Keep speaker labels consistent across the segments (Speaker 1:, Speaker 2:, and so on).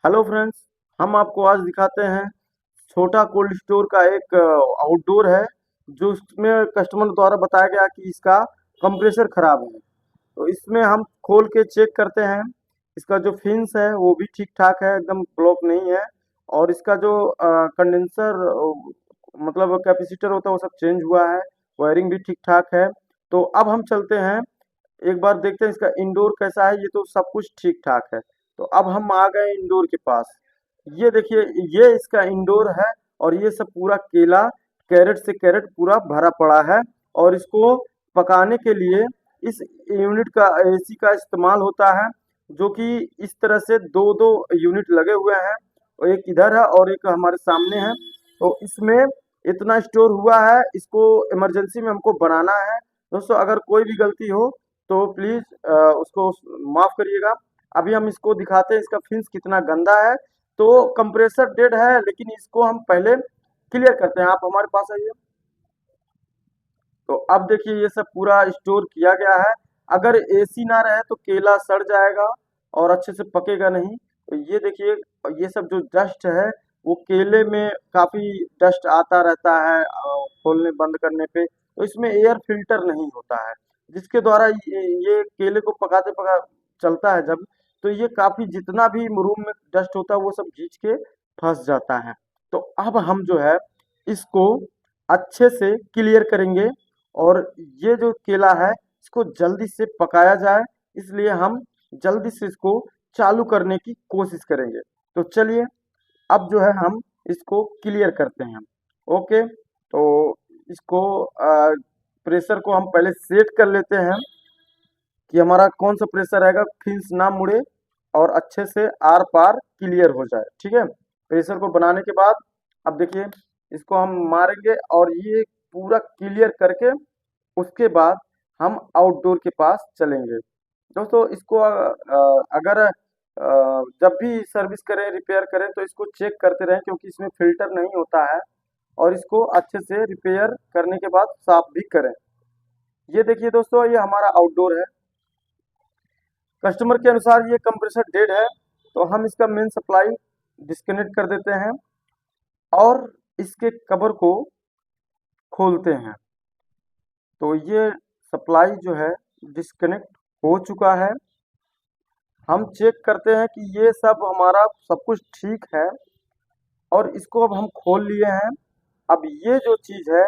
Speaker 1: Hello friends. हम आपको आज दिखाते हैं छोटा कोल्ड स्टोर का एक आउटडोर है जो उसमें कस्टमर द्वारा बताया गया कि इसका कंप्रेसर खराब है। तो इसमें हम खोल के चेक करते हैं। इसका जो फिन्स है वो भी ठीक ठाक है, एकदम ब्लॉक नहीं है। और इसका जो कंडेंसर मतलब कैपेसिटर होता है वो सब चेंज हुआ है। वायरिंग भी ठीक ठाक है। तो अब हम चलते हैं, एक बार देखते हैं इसका इंडोर कैसा है। ये तो सब कुछ ठीक ठाक है। तो अब हम आ गए इंडोर के पास। ये देखिए, ये इसका इंडोर है। और ये सब पूरा केला कैरेट से कैरेट पूरा भरा पड़ा है। और इसको पकाने के लिए इस यूनिट का एसी का इस्तेमाल होता है, जो कि इस तरह से दो दो यूनिट लगे हुए हैं। और एक इधर है और एक हमारे सामने है। तो इसमें इतना स्टोर हुआ है, इसको इमरजेंसी में हमको बनाना है। दोस्तों, अगर कोई भी गलती हो तो प्लीज उसको माफ करिएगा। अभी हम इसको दिखाते हैं इसका फिन्स कितना गंदा है। तो कंप्रेसर डेड है, लेकिन इसको हम पहले क्लियर करते हैं। आप हमारे पास आइए। तो अब देखिए, ये सब पूरा स्टोर किया गया है। अगर एसी ना रहे तो केला सड़ जाएगा और अच्छे से पकेगा नहीं। तो ये देखिए, ये सब जो डस्ट है वो केले में काफी डस्ट आता रहता है खोलने बंद करने पे। तो इसमें एयर फिल्टर नहीं होता है, जिसके द्वारा ये केले को पकाते पका चलता है जब, तो ये काफी जितना भी रूम में डस्ट होता है वो सब खींच के फंस जाता है। तो अब हम जो है इसको अच्छे से क्लियर करेंगे। और ये जो केला है इसको जल्दी से पकाया जाए, इसलिए हम जल्दी से इसको चालू करने की कोशिश करेंगे। तो चलिए, अब जो है हम इसको क्लियर करते हैं। ओके। तो इसको प्रेशर को हम पहले सेट कर लेते हैं कि हमारा कौन सा प्रेशर रहेगा, फिन्स ना मुड़े और अच्छे से आर पार क्लियर हो जाए। ठीक है। प्रेशर को बनाने के बाद अब देखिए, इसको हम मारेंगे और ये पूरा क्लियर करके उसके बाद हम आउटडोर के पास चलेंगे। दोस्तों, इसको अगर जब भी सर्विस करें रिपेयर करें तो इसको चेक करते रहें, क्योंकि इसमें फिल्टर नहीं होता है। और इसको अच्छे से रिपेयर करने के बाद साफ भी करें। ये देखिए दोस्तों, ये हमारा आउटडोर है। कस्टमर के अनुसार ये कंप्रेसर डेड है, तो हम इसका मेन सप्लाई डिस्कनेक्ट कर देते हैं और इसके कवर को खोलते हैं। तो ये सप्लाई जो है डिस्कनेक्ट हो चुका है। हम चेक करते हैं कि ये सब हमारा सब कुछ ठीक है और इसको अब हम खोल लिए हैं। अब ये जो चीज़ है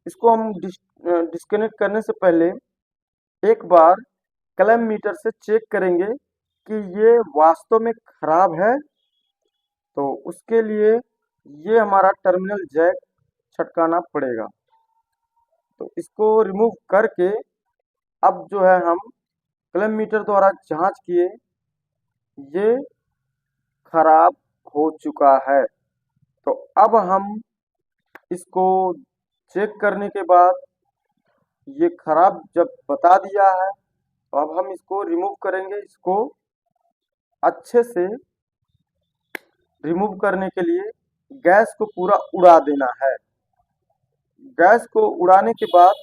Speaker 1: इसको हम डिस्कनेक्ट करने से पहले एक बार क्लैम मीटर से चेक करेंगे कि ये वास्तव में खराब है। तो उसके लिए ये हमारा टर्मिनल जैक छटकाना पड़ेगा। तो इसको रिमूव करके अब जो है हम क्लैम मीटर द्वारा जांच किए, ये खराब हो चुका है। तो अब हम इसको चेक करने के बाद ये खराब जब बता दिया है, तो अब हम इसको रिमूव करेंगे। इसको अच्छे से रिमूव करने के लिए गैस को पूरा उड़ा देना है। गैस को उड़ाने के बाद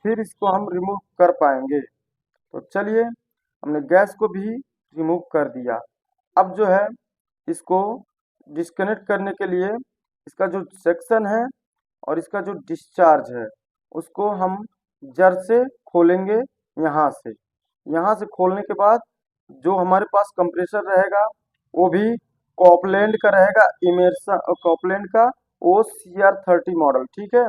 Speaker 1: फिर इसको हम रिमूव कर पाएंगे। तो चलिए, हमने गैस को भी रिमूव कर दिया। अब जो है इसको डिस्कनेक्ट करने के लिए इसका जो सेक्शन है और इसका जो डिस्चार्ज है उसको हम जर से खोलेंगे। यहाँ से खोलने के बाद जो हमारे पास कंप्रेसर रहेगा वो भी कॉपलैंड का रहेगा, इमेर्सन कॉपलैंड का OCR30 मॉडल। ठीक है।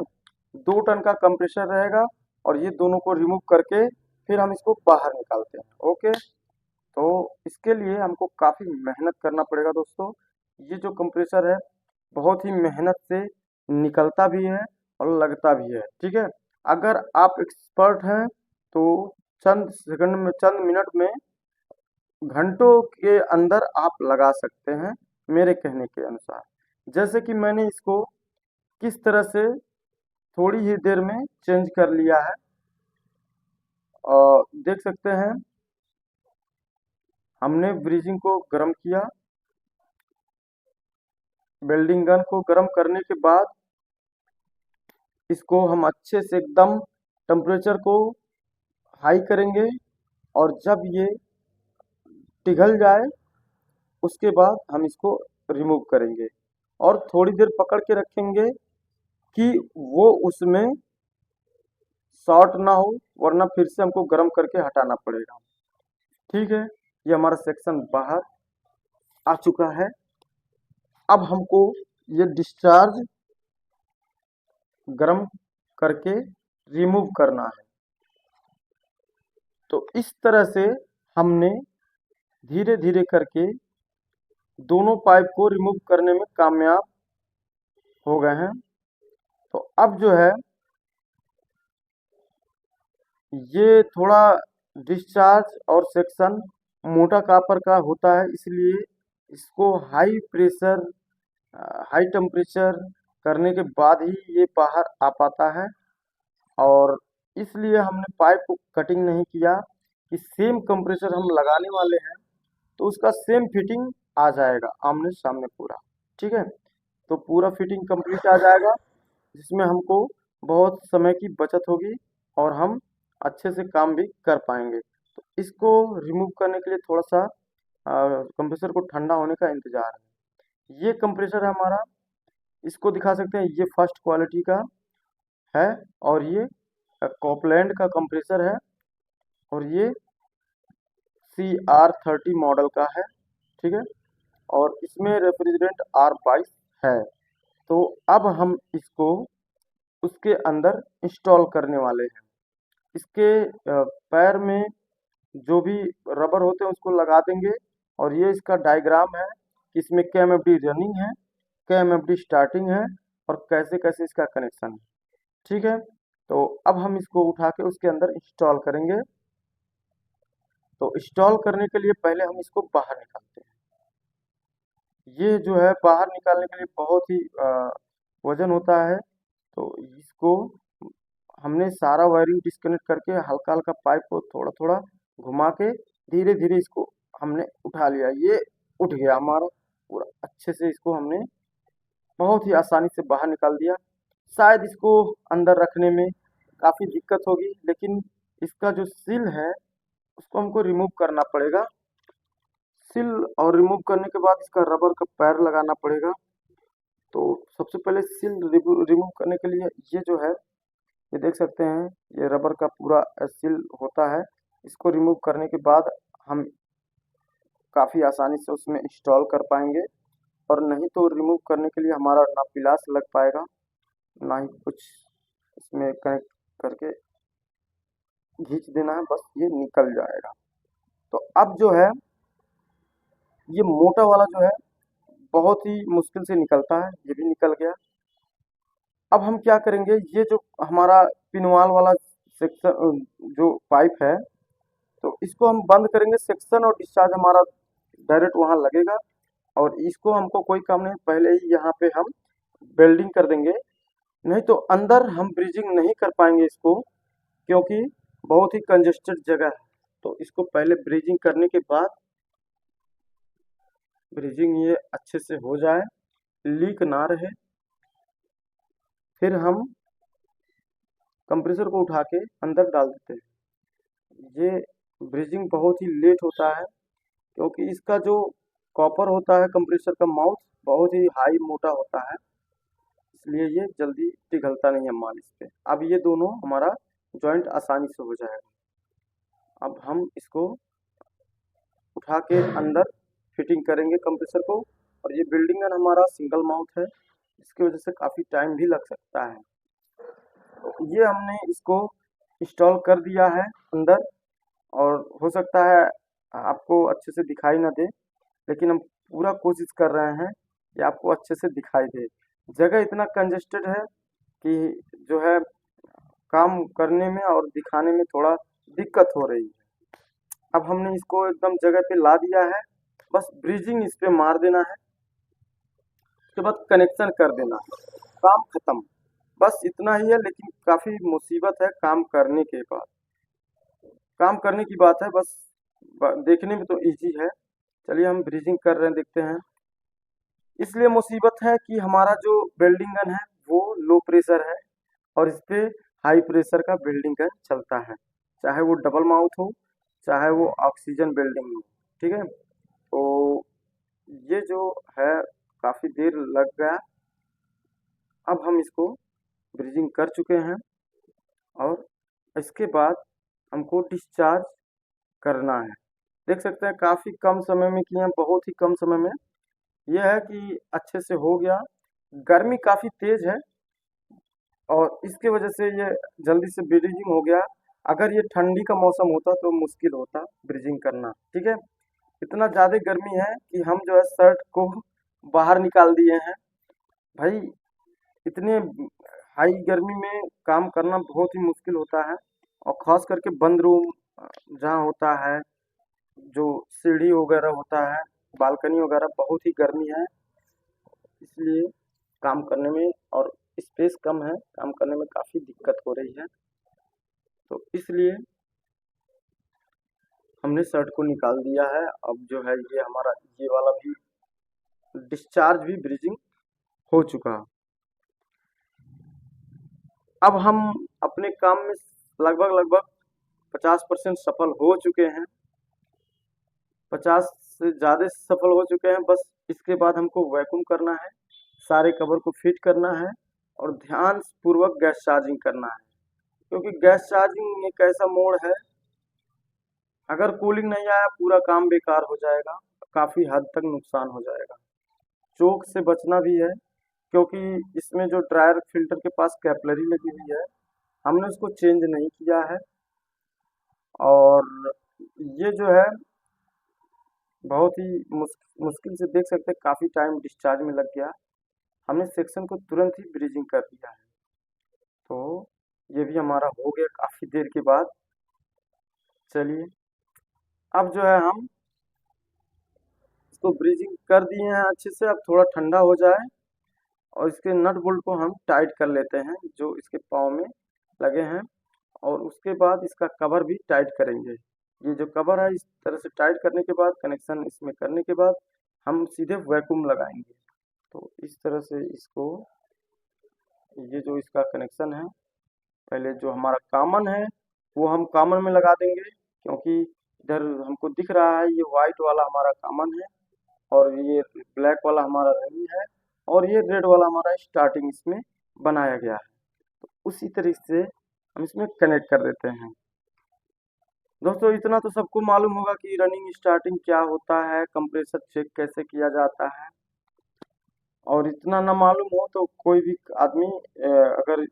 Speaker 1: 2 टन का कंप्रेसर रहेगा और ये दोनों को रिमूव करके फिर हम इसको बाहर निकालते हैं। ओके। तो इसके लिए हमको काफ़ी मेहनत करना पड़ेगा दोस्तों। ये जो कंप्रेसर है बहुत ही मेहनत से निकलता भी है और लगता भी है। ठीक है। अगर आप एक्सपर्ट हैं तो चंद सेकंड में, चंद मिनट में, घंटों के अंदर आप लगा सकते हैं, मेरे कहने के अनुसार। जैसे कि मैंने इसको किस तरह से थोड़ी ही देर में चेंज कर लिया है और देख सकते हैं। हमने ब्रीजिंग को गर्म किया, वेल्डिंग गन को गर्म करने के बाद इसको हम अच्छे से एकदम टेम्परेचर को हाई करेंगे। और जब ये पिघल जाए उसके बाद हम इसको रिमूव करेंगे और थोड़ी देर पकड़ के रखेंगे कि वो उसमें शॉर्ट ना हो, वरना फिर से हमको गर्म करके हटाना पड़ेगा। ठीक है, ये हमारा सेक्शन बाहर आ चुका है। अब हमको ये डिस्चार्ज गर्म करके रिमूव करना है। तो इस तरह से हमने धीरे धीरे करके दोनों पाइप को रिमूव करने में कामयाब हो गए हैं। तो अब जो है ये थोड़ा डिस्चार्ज और सेक्शन मोटा कापर का होता है, इसलिए इसको हाई प्रेशर हाई टेम्परेचर करने के बाद ही ये बाहर आ पाता है। और इसलिए हमने पाइप को कटिंग नहीं किया कि सेम कंप्रेसर हम लगाने वाले हैं तो उसका सेम फिटिंग आ जाएगा आमने सामने पूरा। ठीक है, तो पूरा फिटिंग कंप्लीट आ जाएगा, जिसमें हमको बहुत समय की बचत होगी और हम अच्छे से काम भी कर पाएंगे। तो इसको रिमूव करने के लिए थोड़ा सा कंप्रेसर को ठंडा होने का इंतजार है। ये कंप्रेसर हमारा, इसको दिखा सकते हैं, ये फर्स्ट क्वालिटी का है और ये कॉपलैंड का कंप्रेसर है और ये CR30 मॉडल का है। ठीक है, और इसमें रेफ्रिजरेंट R22 है। तो अब हम इसको उसके अंदर इंस्टॉल करने वाले हैं। इसके पैर में जो भी रबर होते हैं उसको लगा देंगे और ये इसका डायग्राम है कि इसमें KMFD रनिंग है, KMFD स्टार्टिंग है और कैसे कैसे इसका कनेक्शन है। ठीक है, तो अब हम इसको उठा के उसके अंदर इंस्टॉल करेंगे। तो इंस्टॉल करने के लिए पहले हम इसको बाहर निकालते हैं। ये जो है बाहर निकालने के लिए बहुत ही वजन होता है, तो इसको हमने सारा वायरिंग डिस्कनेक्ट करके हल्का हल्का पाइप को थोड़ा थोड़ा घुमा के धीरे धीरे इसको हमने उठा लिया। ये उठ गया हमारा पूरा अच्छे से, इसको हमने बहुत ही आसानी से बाहर निकाल दिया। शायद इसको अंदर रखने में काफ़ी दिक्कत होगी, लेकिन इसका जो सील है उसको हमको रिमूव करना पड़ेगा। सील और रिमूव करने के बाद इसका रबर का पैर लगाना पड़ेगा। तो सबसे पहले सील रिमूव करने के लिए ये जो है, ये देख सकते हैं, ये रबर का पूरा सील होता है। इसको रिमूव करने के बाद हम काफ़ी आसानी से उसमें इंस्टॉल कर पाएंगे, और नहीं तो रिमूव करने के लिए हमारा ना पिलास लग पाएगा ना ही कुछ, इसमें कनेक्ट करके खींच देना है, बस ये निकल जाएगा। तो अब जो है ये मोटा वाला जो है बहुत ही मुश्किल से निकलता है, ये भी निकल गया। अब हम क्या करेंगे, ये जो हमारा पिनवाल वाला सेक्शन जो पाइप है, तो इसको हम बंद करेंगे। सेक्शन और डिस्चार्ज हमारा डायरेक्ट वहाँ लगेगा और इसको हमको कोई काम नहीं, पहले ही यहाँ पे हम वेल्डिंग कर देंगे। नहीं तो अंदर हम ब्रिजिंग नहीं कर पाएंगे इसको, क्योंकि बहुत ही कंजेस्टेड जगह है। तो इसको पहले ब्रिजिंग करने के बाद, ब्रिजिंग ये अच्छे से हो जाए, लीक ना रहे, फिर हम कंप्रेसर को उठा के अंदर डाल देते हैं। ये ब्रिजिंग बहुत ही लेट होता है, क्योंकि इसका जो कॉपर होता है कंप्रेसर का माउथ बहुत ही हाई मोटा होता है, इसलिए ये जल्दी पिघलता नहीं है माल इस पे। अब ये दोनों हमारा जॉइंट आसानी से हो जाएगा। अब हम इसको उठा के अंदर फिटिंग करेंगे कंप्रेसर को। और ये बिल्डिंग गन हमारा सिंगल माउथ है, इसकी वजह से काफ़ी टाइम भी लग सकता है। तो ये हमने इसको इंस्टॉल कर दिया है अंदर, और हो सकता है आपको अच्छे से दिखाई ना दे, लेकिन हम पूरा कोशिश कर रहे हैं कि आपको अच्छे से दिखाई दे। जगह इतना कंजेस्टेड है कि जो है काम करने में और दिखाने में थोड़ा दिक्कत हो रही है। अब हमने इसको एकदम जगह पे ला दिया है, बस ब्रिजिंग इस पे मार देना है, उसके बाद कनेक्शन कर देना है, काम खत्म। बस इतना ही है, लेकिन काफ़ी मुसीबत है काम करने के बाद। काम करने की बात है बस, देखने में तो इजी है। चलिए हम ब्रिजिंग कर रहे हैं, देखते हैं। इसलिए मुसीबत है कि हमारा जो वेल्डिंग गन है वो लो प्रेशर है और इस पे हाई प्रेशर का वेल्डिंग गन चलता है, चाहे वो डबल माउथ हो, चाहे वो ऑक्सीजन वेल्डिंग हो। ठीक है, तो ये जो है काफ़ी देर लग गया। अब हम इसको ब्रीजिंग कर चुके हैं और इसके बाद हमको डिस्चार्ज करना है। देख सकते हैं काफ़ी कम समय में किए हैं, बहुत ही कम समय में। यह है कि अच्छे से हो गया। गर्मी काफ़ी तेज़ है और इसके वजह से ये जल्दी से ब्रीजिंग हो गया। अगर ये ठंडी का मौसम होता तो मुश्किल होता ब्रीजिंग करना, ठीक है। इतना ज़्यादा गर्मी है कि हम जो है शर्ट को बाहर निकाल दिए हैं। भाई इतने हाई गर्मी में काम करना बहुत ही मुश्किल होता है और ख़ास करके बंद रूम जहाँ होता है, जो सीढ़ी वगैरह होता है, बालकनी वगैरह, बहुत ही गर्मी है। इसलिए काम करने में और स्पेस कम है, काम करने में काफ़ी दिक्कत हो रही है। तो इसलिए हमने शर्ट को निकाल दिया है। अब जो है ये हमारा ये वाला भी डिस्चार्ज भी ब्रीजिंग हो चुका। अब हम अपने काम में लगभग लगभग 50% सफल हो चुके हैं। 50 से ज़्यादा सफल हो चुके हैं। बस इसके बाद हमको वैक्यूम करना है, सारे कवर को फिट करना है और ध्यान पूर्वक गैस चार्जिंग करना है। क्योंकि गैस चार्जिंग एक ऐसा मोड है, अगर कूलिंग नहीं आया पूरा काम बेकार हो जाएगा, काफ़ी हद तक नुकसान हो जाएगा। चोक से बचना भी है, क्योंकि इसमें जो ड्रायर फिल्टर के पास कैपिलरी लगी हुई है, हमने उसको चेंज नहीं किया है। और ये जो है बहुत ही मुश्किल से देख सकते हैं, काफ़ी टाइम डिस्चार्ज में लग गया। हमने सेक्शन को तुरंत ही ब्रीजिंग कर दिया है। तो ये भी हमारा हो गया काफ़ी देर के बाद। चलिए अब जो है हम इसको ब्रीजिंग कर दिए हैं अच्छे से। अब थोड़ा ठंडा हो जाए और इसके नट बोल्ट को हम टाइट कर लेते हैं जो इसके पाँव में लगे हैं, और उसके बाद इसका कवर भी टाइट करेंगे। ये जो कवर है इस तरह से टाइट करने के बाद, कनेक्शन इसमें करने के बाद हम सीधे वैक्यूम लगाएंगे। तो इस तरह से इसको, ये जो इसका कनेक्शन है, पहले जो हमारा कॉमन है वो हम कॉमन में लगा देंगे, क्योंकि इधर हमको दिख रहा है ये वाइट वाला हमारा कॉमन है और ये ब्लैक वाला हमारा रनिंग है और ये रेड वाला हमारा स्टार्टिंग इसमें बनाया गया है। तो उसी तरीके से हम इसमें कनेक्ट कर देते हैं। दोस्तों इतना तो सबको मालूम होगा कि रनिंग स्टार्टिंग क्या होता है, कंप्रेसर चेक कैसे किया जाता है। और इतना ना मालूम हो तो कोई भी आदमी अगर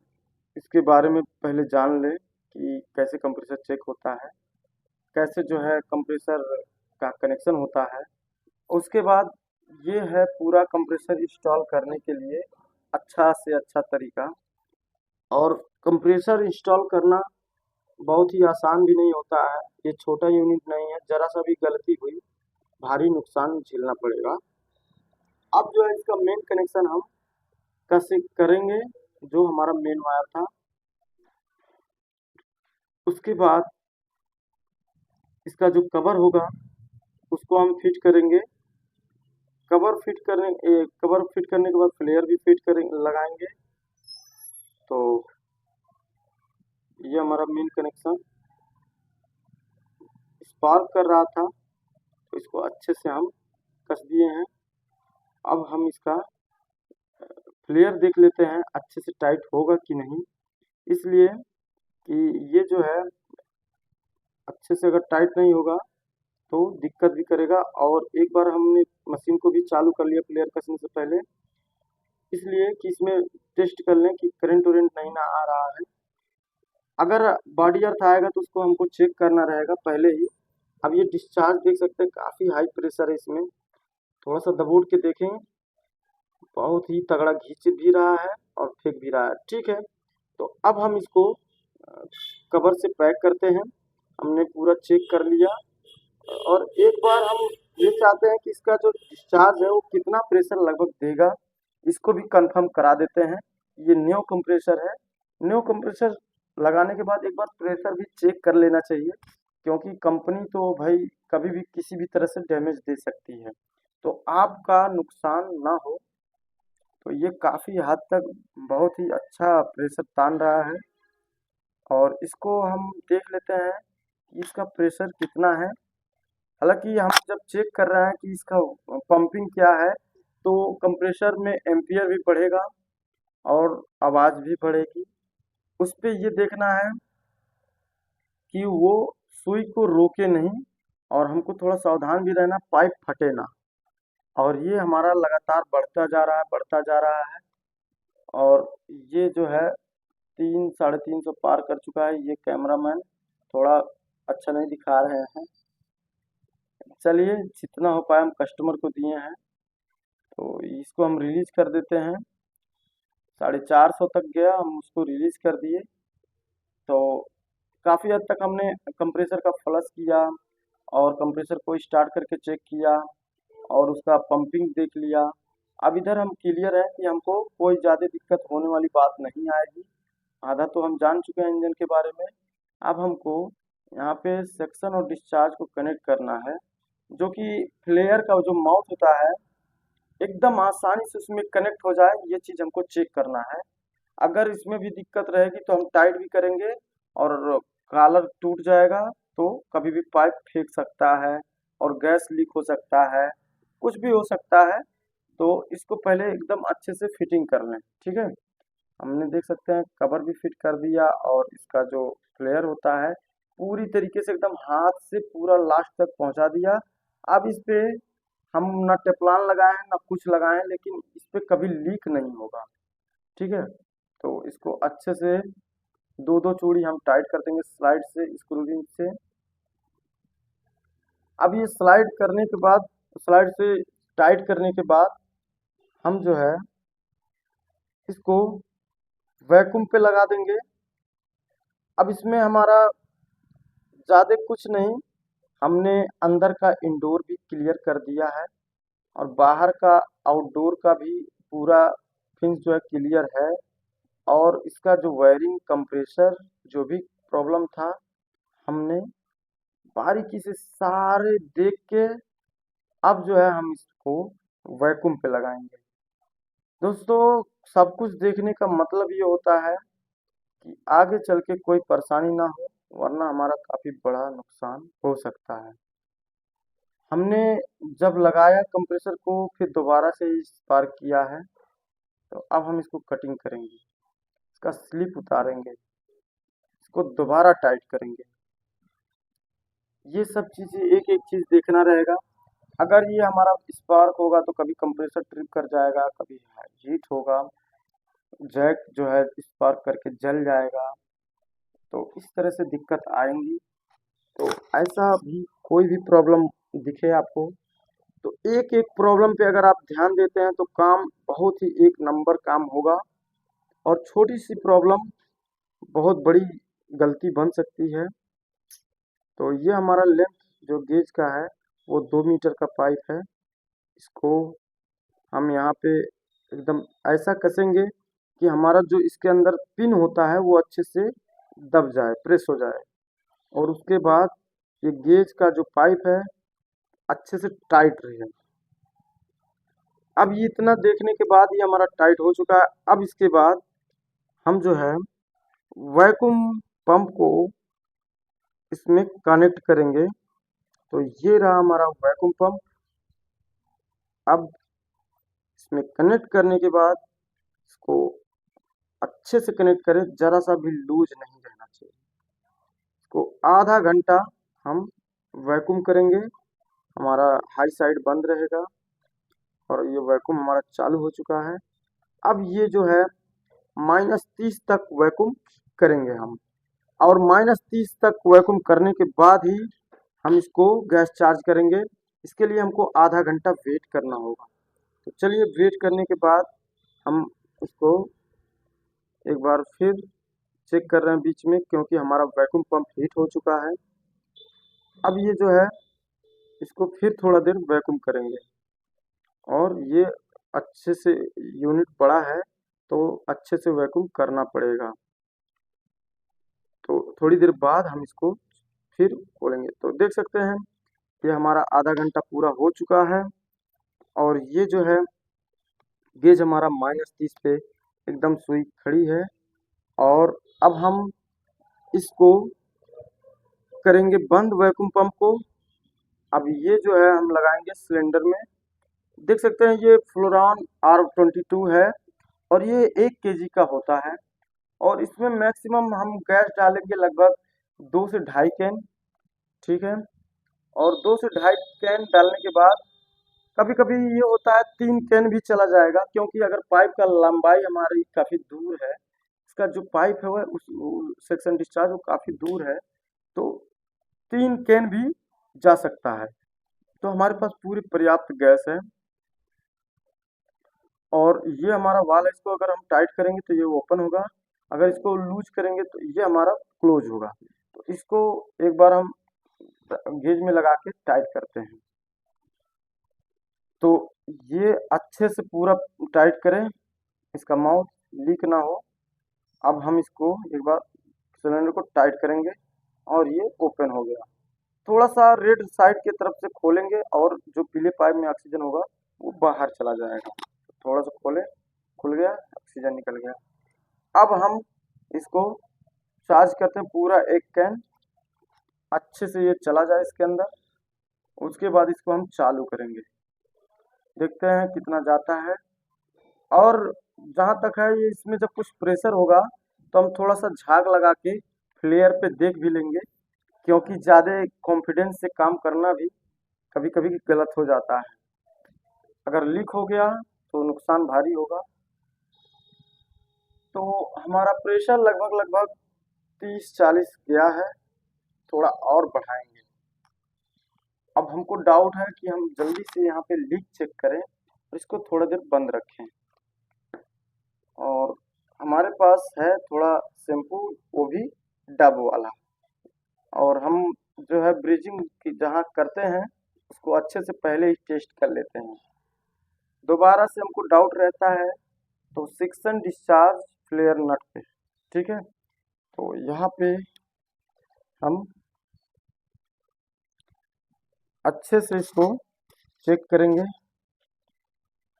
Speaker 1: इसके बारे में पहले जान ले कि कैसे कंप्रेसर चेक होता है, कैसे जो है कंप्रेसर का कनेक्शन होता है, उसके बाद ये है पूरा कंप्रेसर इंस्टॉल करने के लिए अच्छा से अच्छा तरीका। और कंप्रेसर इंस्टॉल करना बहुत ही आसान भी नहीं होता है। ये छोटा यूनिट नहीं है, जरा सा भी गलती हुई भारी नुकसान झेलना पड़ेगा। अब जो है इसका मेन कनेक्शन हम कैसे करेंगे, जो हमारा मेन वायर था उसके बाद इसका जो कवर होगा उसको हम फिट करेंगे। कवर फिट करने के बाद फ्लेयर भी फिट करेंगे, लगाएंगे। तो ये हमारा मेन कनेक्शन स्पार्क कर रहा था, तो इसको अच्छे से हम कस दिए हैं। अब हम इसका फ्लेयर देख लेते हैं अच्छे से टाइट होगा कि नहीं, इसलिए कि ये जो है अच्छे से अगर टाइट नहीं होगा तो दिक्कत भी करेगा। और एक बार हमने मशीन को भी चालू कर लिया फ्लेयर कसने से पहले, इसलिए कि इसमें टेस्ट कर लें कि करंट वरेंट नहीं ना आ रहा है। अगर बॉडी अर्थ आएगा तो उसको हमको चेक करना रहेगा पहले ही। अब ये डिस्चार्ज देख सकते हैं, काफ़ी हाई प्रेशर है इसमें। थोड़ा सा दबोच के देखें, बहुत ही तगड़ा खींच भी रहा है और फेंक भी रहा है, ठीक है। तो अब हम इसको कवर से पैक करते हैं। हमने पूरा चेक कर लिया और एक बार हम ये चाहते हैं कि इसका जो डिस्चार्ज है वो कितना प्रेशर लगभग देगा, इसको भी कंफर्म करा देते हैं। ये न्यू कंप्रेसर है, न्यू कंप्रेसर लगाने के बाद एक बार प्रेशर भी चेक कर लेना चाहिए, क्योंकि कंपनी तो भाई कभी भी किसी भी तरह से डैमेज दे सकती है। तो आपका नुकसान ना हो, तो ये काफ़ी हद तक बहुत ही अच्छा प्रेशर तान रहा है। और इसको हम देख लेते हैं कि इसका प्रेशर कितना है। हालांकि हम जब चेक कर रहे हैं कि इसका पंपिंग क्या है, तो कंप्रेसर में एम्पियर भी बढ़ेगा और आवाज़ भी बढ़ेगी। उस पे ये देखना है कि वो सुई को रोके नहीं, और हमको थोड़ा सावधान भी रहना, पाइप फटे ना। और ये हमारा लगातार बढ़ता जा रहा है, बढ़ता जा रहा है, और ये जो है 3 साढ़े 300 पार कर चुका है। ये कैमरामैन थोड़ा अच्छा नहीं दिखा रहे हैं। चलिए, जितना हो पाया हम कस्टमर को दिए हैं, तो इसको हम रिलीज कर देते हैं। 450 तक गया, हम उसको रिलीज कर दिए। तो काफ़ी हद तक हमने कंप्रेसर का फ्लश किया और कंप्रेसर को स्टार्ट करके चेक किया और उसका पंपिंग देख लिया। अब इधर हम क्लियर है कि हमको कोई ज़्यादा दिक्कत होने वाली बात नहीं आएगी। आधा तो हम जान चुके हैं इंजन के बारे में। अब हमको यहाँ पे सेक्शन और डिस्चार्ज को कनेक्ट करना है, जो कि फ्लेयर का जो माउथ होता है एकदम आसानी से उसमें कनेक्ट हो जाए, ये चीज़ हमको चेक करना है। अगर इसमें भी दिक्कत रहेगी तो हम टाइट भी करेंगे, और कॉलर टूट जाएगा तो कभी भी पाइप फेंक सकता है और गैस लीक हो सकता है, कुछ भी हो सकता है। तो इसको पहले एकदम अच्छे से फिटिंग कर लें, ठीक है। हमने देख सकते हैं कवर भी फिट कर दिया, और इसका जो फ्लेयर होता है पूरी तरीके से एकदम हाथ से पूरा लास्ट तक पहुंचा दिया। अब इस पे हम ना टेफ्लॉन लगाए हैं ना कुछ लगाए हैं, लेकिन इस पे कभी लीक नहीं होगा, ठीक है। तो इसको अच्छे से दो दो चूड़ी हम टाइट कर देंगे स्लाइड से, स्क्रू रिंच से। अब ये स्लाइड से टाइट करने के बाद हम जो है इसको वैक्यूम पे लगा देंगे। अब इसमें हमारा ज़्यादा कुछ नहीं, हमने अंदर का इंडोर भी क्लियर कर दिया है और बाहर का आउटडोर का भी पूरा फिंस जो है क्लियर है। और इसका जो वायरिंग कंप्रेसर जो भी प्रॉब्लम था, हमने बारीकी से सारे देख के अब जो है हम इसको वैक्यूम पे लगाएंगे। दोस्तों, सब कुछ देखने का मतलब ये होता है कि आगे चल के कोई परेशानी ना हो, वरना हमारा काफी बड़ा नुकसान हो सकता है। हमने जब लगाया कंप्रेसर को, फिर दोबारा से इस पार किया है, तो अब हम इसको कटिंग करेंगे, इसका स्लिप उतारेंगे, इसको दोबारा टाइट करेंगे। ये सब चीजें एक एक चीज देखना रहेगा। अगर ये हमारा स्पार्क होगा तो कभी कंप्रेसर ट्रिप कर जाएगा, कभी हीट होगा, जैक जो है स्पार्क करके जल जाएगा, तो इस तरह से दिक्कत आएंगी। तो ऐसा भी कोई भी प्रॉब्लम दिखे आपको, तो एक एक प्रॉब्लम पे अगर आप ध्यान देते हैं तो काम बहुत ही एक नंबर काम होगा, और छोटी सी प्रॉब्लम बहुत बड़ी गलती बन सकती है। तो ये हमारा लेंथ जो गेज का है वो 2 मीटर का पाइप है। इसको हम यहाँ पे एकदम ऐसा कसेंगे कि हमारा जो इसके अंदर पिन होता है वो अच्छे से दब जाए, प्रेस हो जाए, और उसके बाद ये गेज का जो पाइप है अच्छे से टाइट रहे। अब ये इतना देखने के बाद ये हमारा टाइट हो चुका है। अब इसके बाद हम जो है वैक्यूम पंप को इसमें कनेक्ट करेंगे। तो ये रहा हमारा वैक्यूम पंप। अब इसमें कनेक्ट करने के बाद इसको अच्छे से कनेक्ट करें, जरा सा भी लूज नहीं रहना चाहिए। इसको आधा घंटा हम वैक्यूम करेंगे, हमारा हाई साइड बंद रहेगा, और ये वैक्यूम हमारा चालू हो चुका है। अब ये जो है -30 तक वैक्यूम करेंगे हम, और -30 तक वैक्यूम करने के बाद ही हम इसको गैस चार्ज करेंगे। इसके लिए हमको आधा घंटा वेट करना होगा। तो चलिए, वेट करने के बाद हम इसको एक बार फिर चेक कर रहे हैं बीच में, क्योंकि हमारा वैक्यूम पंप हीट हो चुका है। अब ये जो है इसको फिर थोड़ा देर वैक्यूम करेंगे, और ये अच्छे से यूनिट बड़ा है तो अच्छे से वैक्यूम करना पड़ेगा। तो थोड़ी देर बाद हम इसको फिर खोलेंगे। तो देख सकते हैं ये हमारा आधा घंटा पूरा हो चुका है, और ये जो है गेज हमारा -30 पे एकदम सुई खड़ी है। और अब हम इसको करेंगे बंद वैक्यूम पंप को, अब ये जो है हम लगाएंगे सिलेंडर में। देख सकते हैं ये फ्लोरॉन R22 है और ये 1 kg का होता है। और इसमें मैक्सिमम हम गैस डालेंगे लगभग 2 से ढाई कैन। ठीक है। और 2 से ढाई कैन डालने के बाद कभी कभी ये होता है 3 कैन भी चला जाएगा, क्योंकि अगर पाइप का लंबाई हमारी काफी दूर है, इसका जो पाइप है वह उस सेक्शन डिस्चार्ज वो काफी दूर है, तो 3 कैन भी जा सकता है। तो हमारे पास पूरी पर्याप्त गैस है। और ये हमारा वाल है, इसको अगर हम टाइट करेंगे तो ये ओपन होगा, अगर इसको लूज करेंगे तो ये हमारा क्लोज होगा। तो इसको एक बार हम गेज में लगा के टाइट करते हैं। तो ये अच्छे से पूरा टाइट करें, इसका माउथ लीक ना हो। अब हम इसको एक बार सिलेंडर को टाइट करेंगे और ये ओपन हो गया। थोड़ा सा रेड साइड की तरफ से खोलेंगे और जो पीले पाइप में ऑक्सीजन होगा वो बाहर चला जाएगा। थोड़ा सा खोले, खुल गया, ऑक्सीजन निकल गया। अब हम इसको चार्ज करते हैं पूरा 1 कैन, अच्छे से ये चला जाए इसके अंदर। उसके बाद इसको हम चालू करेंगे, देखते हैं कितना जाता है। और जहाँ तक है ये, इसमें जब कुछ प्रेशर होगा तो हम थोड़ा सा झाग लगा के फ्लेयर पे देख भी लेंगे, क्योंकि ज़्यादा कॉन्फिडेंस से काम करना भी कभी कभी गलत हो जाता है। अगर लीक हो गया तो नुकसान भारी होगा। तो हमारा प्रेशर लगभग लगभग 30-40 गया है, थोड़ा और बढ़ाएंगे। अब हमको डाउट है कि हम जल्दी से यहाँ पे लीक चेक करें और इसको थोड़ा देर बंद रखें। और हमारे पास है थोड़ा शैम्पू, वो भी डब वाला। और हम जो है ब्रीजिंग की जहाँ करते हैं उसको अच्छे से पहले ही टेस्ट कर लेते हैं। दोबारा से हमको डाउट रहता है तो सेक्शन डिस्चार्ज फ्लेयर नट पे, ठीक है। तो यहाँ पे हम अच्छे से इसको चेक करेंगे।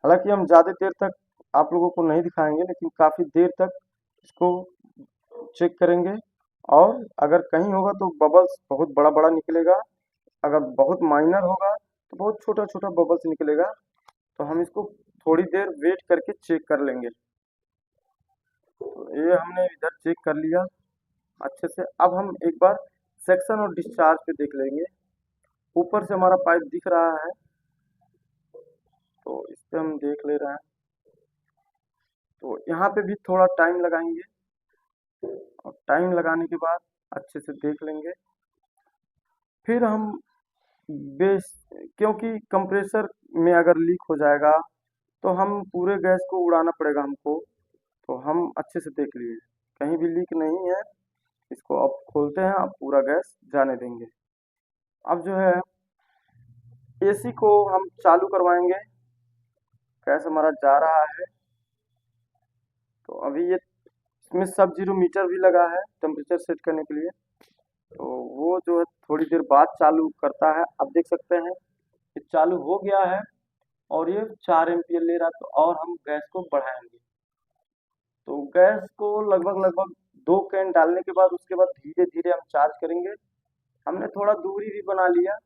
Speaker 1: हालांकि हम ज़्यादा देर तक आप लोगों को नहीं दिखाएंगे, लेकिन काफ़ी देर तक इसको चेक करेंगे। और अगर कहीं होगा तो बबल्स बहुत बड़ा बड़ा निकलेगा, अगर बहुत माइनर होगा तो बहुत छोटा छोटा बबल्स निकलेगा। तो हम इसको थोड़ी देर वेट करके चेक कर लेंगे। तो ये हमने इधर चेक कर लिया अच्छे से। अब हम एक बार सेक्शन और डिस्चार्ज पे देख लेंगे। ऊपर से हमारा पाइप दिख रहा है, तो इस पे हम देख ले रहे हैं। तो यहाँ पे भी थोड़ा टाइम लगाएंगे और टाइम लगाने के बाद अच्छे से देख लेंगे। फिर हम बेस, क्योंकि कंप्रेसर में अगर लीक हो जाएगा तो हम पूरे गैस को उड़ाना पड़ेगा हमको। तो हम अच्छे से देख लिए कहीं भी लीक नहीं है, इसको अब खोलते हैं, अब पूरा गैस जाने देंगे। अब जो है एसी को हम चालू करवाएंगे, गैस हमारा जा रहा है। तो अभी ये इसमें सब जीरो मीटर भी लगा है टेम्परेचर सेट करने के लिए। तो वो जो है थोड़ी देर बाद चालू करता है। अब देख सकते हैं ये चालू हो गया है और ये 4 एम्पियर ले रहा है। तो और हम गैस को बढ़ाएंगे। तो गैस को लगभग लगभग 2 कैन डालने के बाद उसके बाद धीरे धीरे हम चार्ज करेंगे। हमने थोड़ा दूरी भी बना लिया,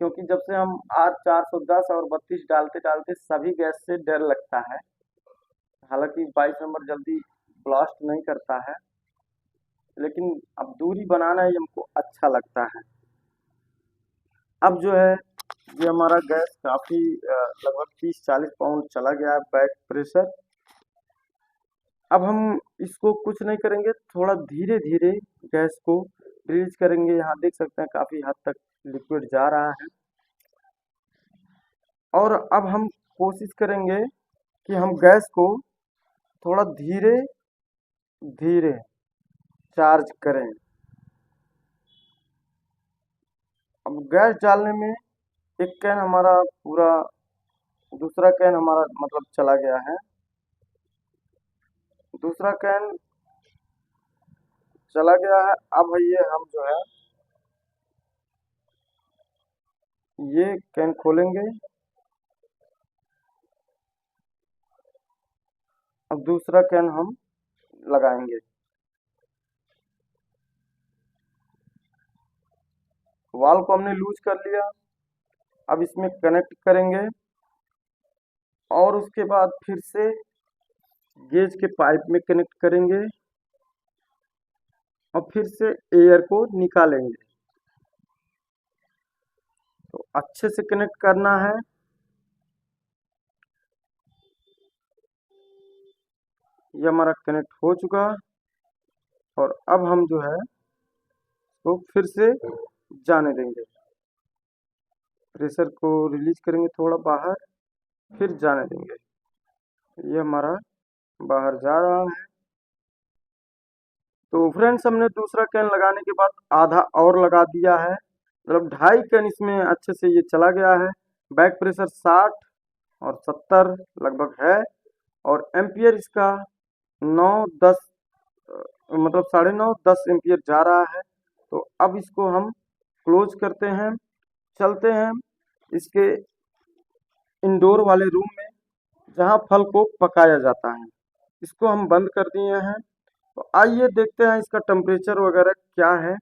Speaker 1: क्योंकि जब से हम R410 और 32 डालते डालते सभी गैस से डर लगता है। हालांकि 22 नंबर जल्दी ब्लास्ट नहीं करता है, लेकिन अब दूरी बनाना ही हमको अच्छा लगता है। अब जो है ये हमारा गैस काफ़ी लगभग 30-40 पाउंड चला गया है बैक प्रेशर। अब हम इसको कुछ नहीं करेंगे, थोड़ा धीरे धीरे गैस को रिलीज करेंगे। यहाँ देख सकते हैं काफ़ी हद तक लिक्विड जा रहा है। और अब हम कोशिश करेंगे कि हम गैस को थोड़ा धीरे धीरे चार्ज करें। अब गैस डालने में 1 कैन हमारा पूरा, दूसरा कैन हमारा मतलब चला गया है, दूसरा कैन चला गया है। अब ये हम जो है ये कैन खोलेंगे। अब दूसरा कैन हम लगाएंगे। वाल को हमने लूज कर लिया। अब इसमें कनेक्ट करेंगे और उसके बाद फिर से गेज के पाइप में कनेक्ट करेंगे और फिर से एयर को निकालेंगे। तो अच्छे से कनेक्ट करना है। ये हमारा कनेक्ट हो चुका और अब हम जो है तो फिर से जाने देंगे। प्रेशर को रिलीज करेंगे थोड़ा बाहर, फिर जाने देंगे। ये हमारा बाहर जा रहा है। तो फ्रेंड्स हमने दूसरा कैन लगाने के बाद आधा और लगा दिया है, मतलब 2.5 कैन इसमें अच्छे से ये चला गया है। बैक प्रेशर 60 और 70 लगभग है और एम्पियर इसका 9-10 मतलब 9.5-10 एम्पियर जा रहा है। तो अब इसको हम क्लोज करते हैं, चलते हैं इसके इंडोर वाले रूम में जहाँ फल को पकाया जाता है। इसको हम बंद कर दिए हैं। तो आइए देखते हैं इसका टेम्परेचर वगैरह क्या है।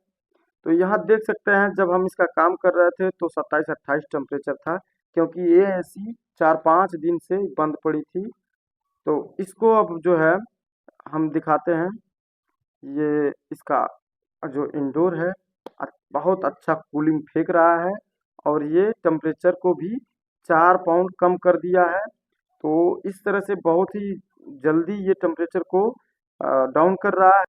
Speaker 1: तो यहाँ देख सकते हैं जब हम इसका काम कर रहे थे तो 27-28 टेम्परेचर था, क्योंकि ये एसी 4-5 दिन से बंद पड़ी थी। तो इसको अब जो है हम दिखाते हैं। ये इसका जो इंडोर है बहुत अच्छा कूलिंग फेंक रहा है और ये टेम्परेचर को भी 4 पाउंड कम कर दिया है। तो इस तरह से बहुत ही जल्दी ये टेम्परेचर को डाउन कर रहा है।